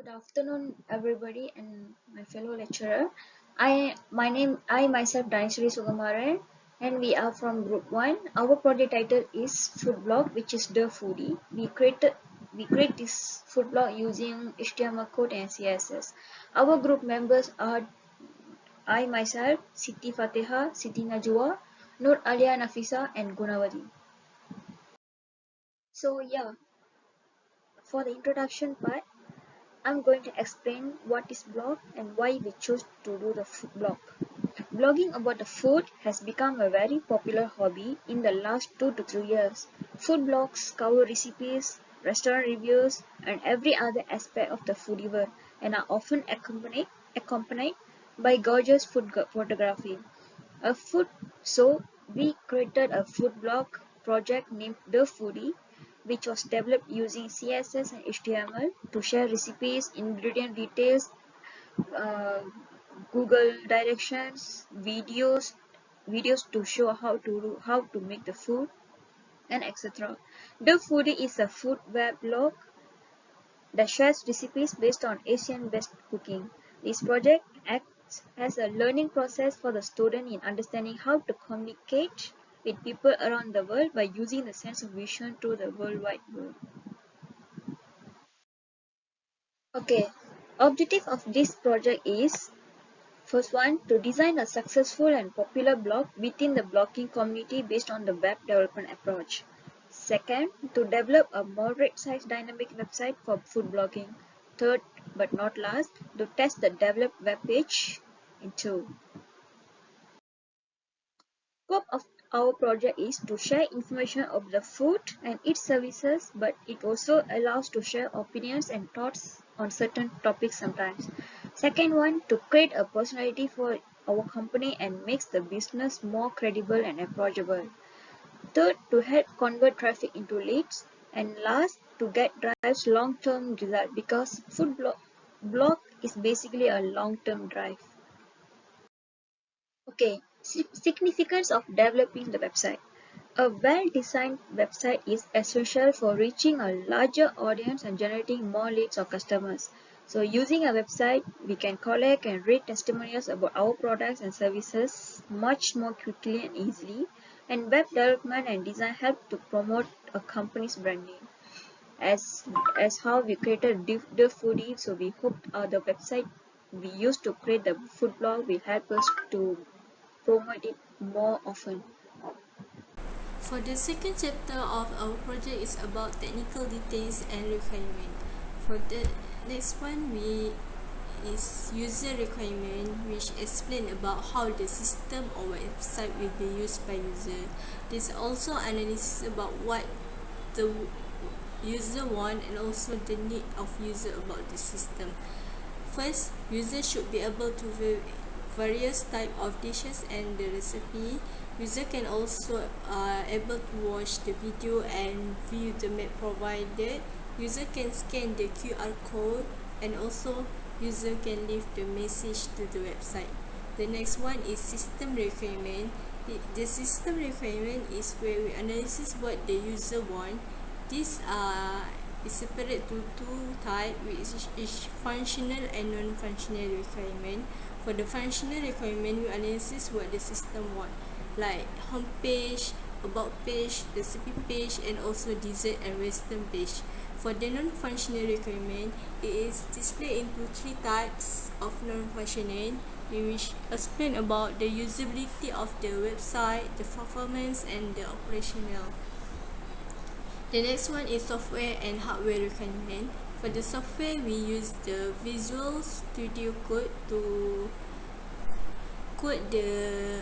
Good afternoon, everybody, and my fellow lecturer. I myself DHANISWARY SUGAMAREN, and we are from Group One. Our project title is Food Blog, which is the foodie. We create this food blog using HTML code and CSS. Our group members are I myself, SITI FATIHA, SITI NAJUWA, Nur ALIAH NAFISAH, and GUNAVATHY. So yeah, for the introduction part, I'm going to explain what is blog and why we choose to do the food blog. Blogging about the food has become a very popular hobby in the last 2 to 3 years. Food blogs cover recipes, restaurant reviews, and every other aspect of the foodie world and are often accompanied by gorgeous food photography. So we created a food blog project named The Foodie, which was developed using CSS and HTML to share recipes, ingredient details, uh, Google directions, videos to show how to make the food, and etc. The Foodie is a food web blog that shares recipes based on Asian-based cooking. This project acts as a learning process for the student in understanding how to communicate with people around the world by using the sense of vision through the World Wide Web. Okay, objective of this project is first one, to design a successful and popular blog within the blogging community based on the web development approach. Second, to develop a moderate-sized dynamic website for food blogging. Third, but not last, to test the developed web page. And two, scope of our project is to share information of the food and its services, but it also allows to share opinions and thoughts on certain topics sometimes. Second one, to create a personality for our company and makes the business more credible and approachable. Third, to help convert traffic into leads. And last, to get drives long-term result because blog is basically a long-term drive. Okay, significance of developing the website. A well-designed website is essential for reaching a larger audience and generating more leads or customers. So using a website, we can collect and read testimonials about our products and services much more quickly and easily. And web development and design help to promote a company's branding. As how we created the foodie, so we hope the website we used to create the food blog will help us to promote it more often. For the second chapter of our project is about technical details and requirement. For the next one, we is user requirement, which explain about how the system or website will be used by user. There's also analysis about what the user want and also the need of user about the system. First, user should be able to view various type of dishes and the recipe. User can also able to watch the video and view the map provided. User can scan the QR code and also user can leave the message to the website. The next one is system requirement. The system requirement is where we analyze what the user want. This is separate to two types, which is functional and non-functional requirement. For the functional requirement, we analyze what the system want, like home page, about page, recipe page, and also dessert and western page. For the non-functional requirement, it is displayed into three types of non-functional, which explain about the usability of the website, the performance, and the operational. The next one is software and hardware requirement. For the software, we use the Visual Studio Code to code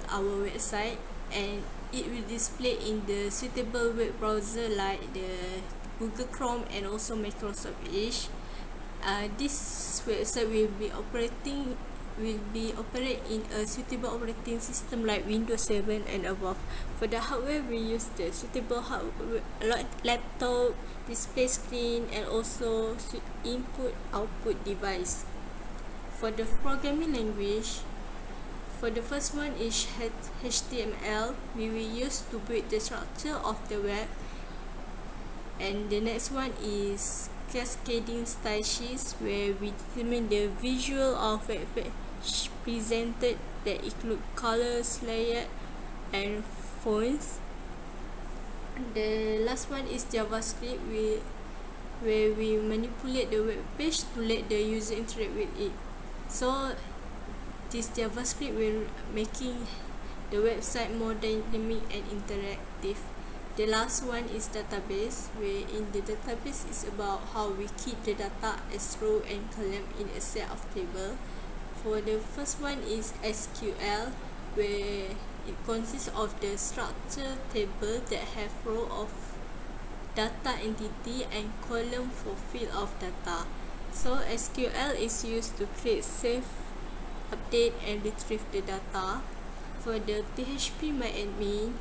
our website, and it will display in the suitable web browser like the Google Chrome and also Microsoft Edge. This website will operate in a suitable operating system like Windows 7 and above. For the hardware, we use the suitable laptop, display screen, and also input-output device. For the programming language, for the first one is HTML. We will use to build the structure of the web. And the next one is cascading style sheets where we determine the visual of web page presented that include colors, layout, and fonts. The last one is JavaScript, where we manipulate the web page to let the user interact with it. So this JavaScript will making the website more dynamic and interactive. The last one is database, where in the database is about how we keep the data as row and column in a set of table. For the first one is SQL, where it consists of the structure table that have row of data entity and column for field of data. So SQL is used to create, save, update, and retrieve the data. For the PHP-MyAdmin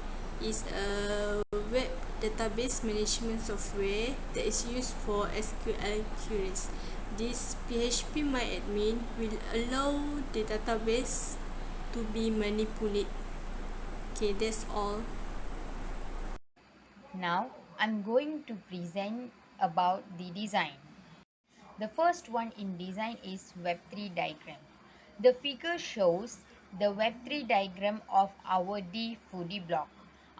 is a web database management software that is used for SQL queries. This PHP-MyAdmin will allow the database to be manipulated. Okay, that's all. Now I'm going to present about the design. The first one in design is Web3 diagram. The figure shows the Web3 diagram of our D-Foodie block.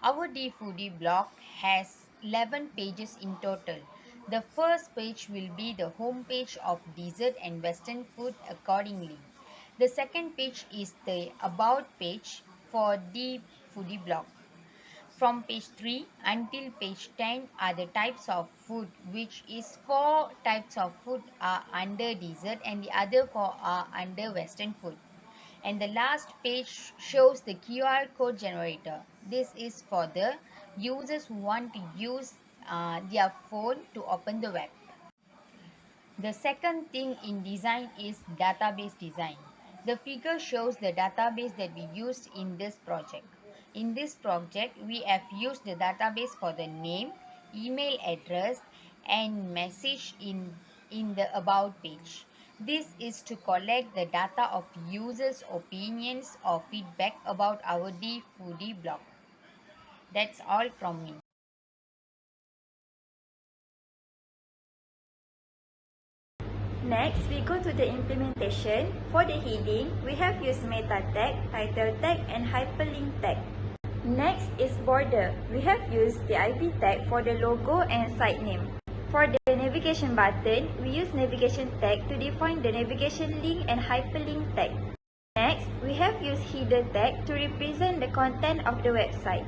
Our D-Foodie block has 11 pages in total. The first page will be the home page of dessert and western food accordingly. The second page is the about page for D-Foodie block. From page 3 until page 10 are the types of food, which is 4 types of food are under dessert and the other 4 are under western food. And the last page shows the QR code generator. This is for the users who want to use their phone to open the web. The second thing in design is database design. The figure shows the database that we used in this project. In this project, we have used the database for the name, email address, and message in the about page. This is to collect the data of users' opinions or feedback about our D-Foodie blog. That's all from me. Next, we go to the implementation. For the heading, we have used meta tag, title tag, and hyperlink tag. Next is border. We have used the IV tag for the logo and site name. For the navigation button, we use navigation tag to define the navigation link and hyperlink tag. Next, we have used header tag to represent the content of the website.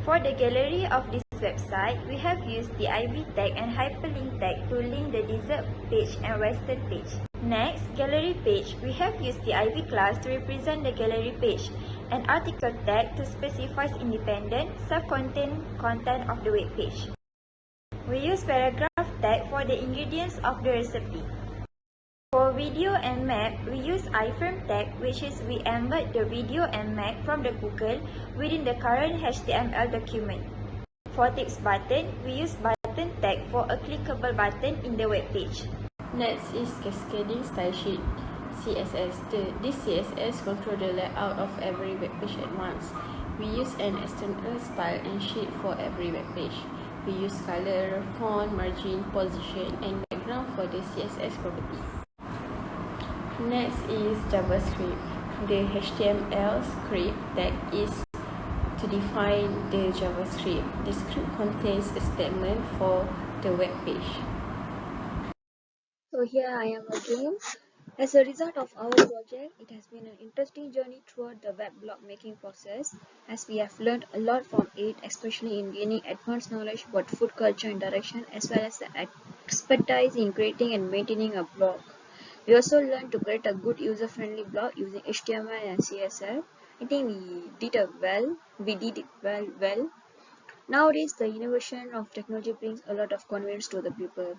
For the gallery of this website, we have used the IV tag and hyperlink tag to link the dessert page and western page. Next, gallery page. We have used the IV class to represent the gallery page, and article tag to specify independent, self-contained content of the web page. We use paragraph tag for the ingredients of the recipe. For video and map, we use iframe tag, which is we embed the video and map from the Google within the current HTML document. For text button, we use button tag for a clickable button in the web page. Next is cascading style sheet, CSS. This CSS controls the layout of every web page at once. We use an external style and sheet for every web page. We use color, font, margin, position, and background for the CSS property. Next is JavaScript. The HTML script tag is to define the JavaScript. The script contains a statement for the web page. So here I am again. As a result of our project, it has been an interesting journey throughout the web blog making process, as we have learned a lot from it, especially in gaining advanced knowledge about food culture and direction, as well as the expertise in creating and maintaining a blog. We also learned to create a good user-friendly blog using HTML and CSS. I think we did it well. Nowadays, the innovation of technology brings a lot of convenience to the people.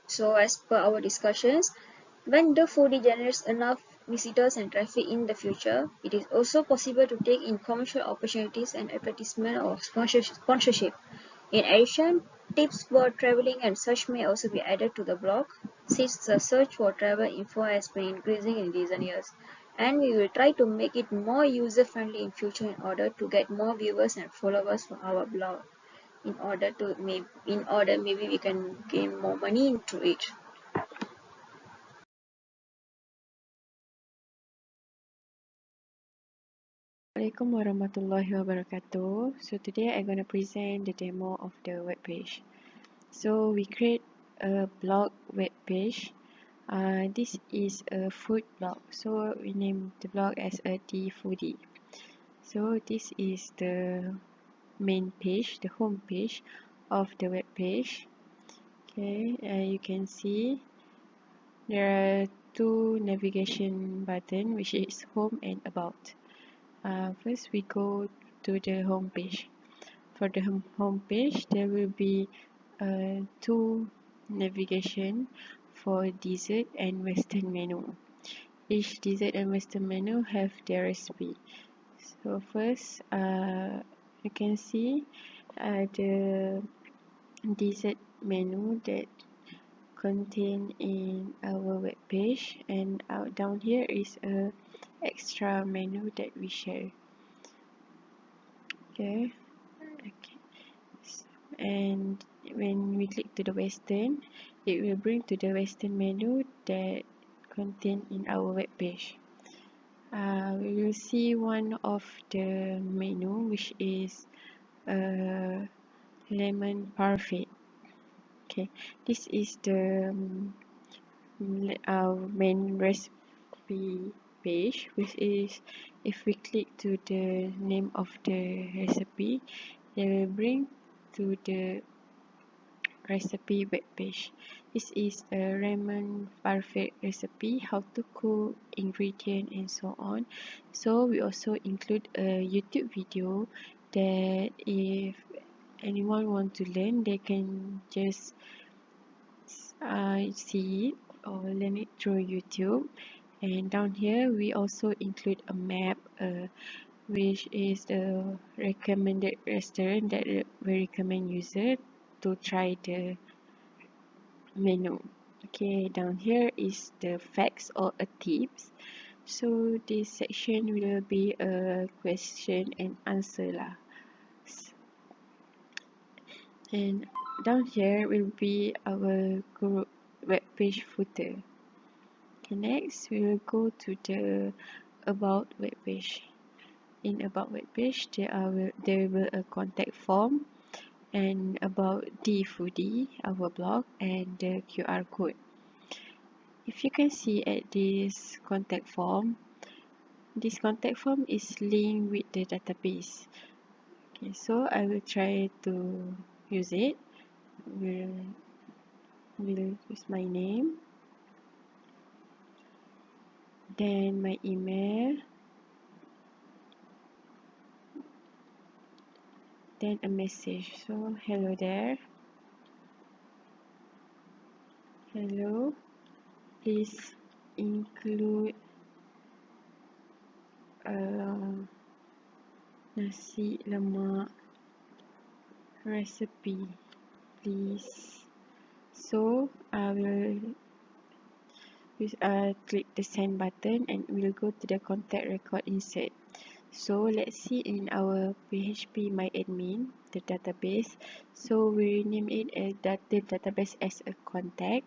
So as per our discussions, when the foodie generates enough visitors and traffic in the future, it is also possible to take in commercial opportunities and advertisement or sponsorship. In addition, tips for traveling and such may also be added to the blog, since the search for travel info has been increasing in recent years, and we will try to make it more user-friendly in future in order to get more viewers and followers for our blog. in order maybe we can gain more money into it. Assalamualaikum warahmatullahi wabarakatuh. So today I'm going to present the demo of the web page. So we create a blog web page. This is a food blog. So we name the blog as a The Foodie. So this is the main page, the home page of the web page. Okay, you can see there are two navigation buttons, which is home and about. First we go to the home page. For the home page, there will be two navigation for dessert and western menu. Each dessert and western menu have their recipe. So first, you can see the dessert menu that contain in our web page, and down here is a extra menu that we share. Okay. And when we click to the western, it will bring to the western menu that contain in our web page. We will see one of the menu, which is lemon parfait. Okay, this is the main recipe page, which is, if we click to the name of the recipe, they will bring to the recipe web page. This is a ramen parfait recipe, how to cook, ingredient, and so on. So we also include a YouTube video that if anyone want to learn, they can just see it or learn it through YouTube. And down here we also include a map, which is the recommended restaurant that we recommend user to try the menu. Okay, down here is the facts or a tips. So this section will be a question and answer lah. And down here will be our group web page footer. Okay, next we will go to the about web page. In about web page, there will a contact form, and about the foodie, our blog, and the QR code. If you can see at this contact form is linked with the database. Okay, so I will try to use it. Will use my name, then my email, then a message. So hello there, hello, please include nasi lemak recipe, please. So I will click the send button and we'll go to the contact record insert. So let's see in our PHP my admin, the database. So we rename it as the database as a contact.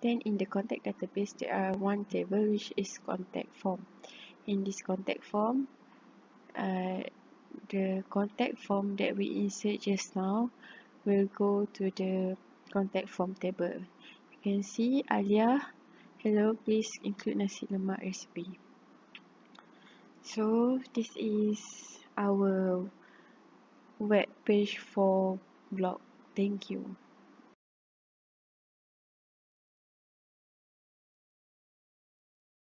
Then in the contact database there are one table which is contact form. In this contact form, the contact form that we insert just now will go to the contact form table. You can see ALIAH, hello, please include nasi lemak recipe. So this is our web page for blog. Thank you.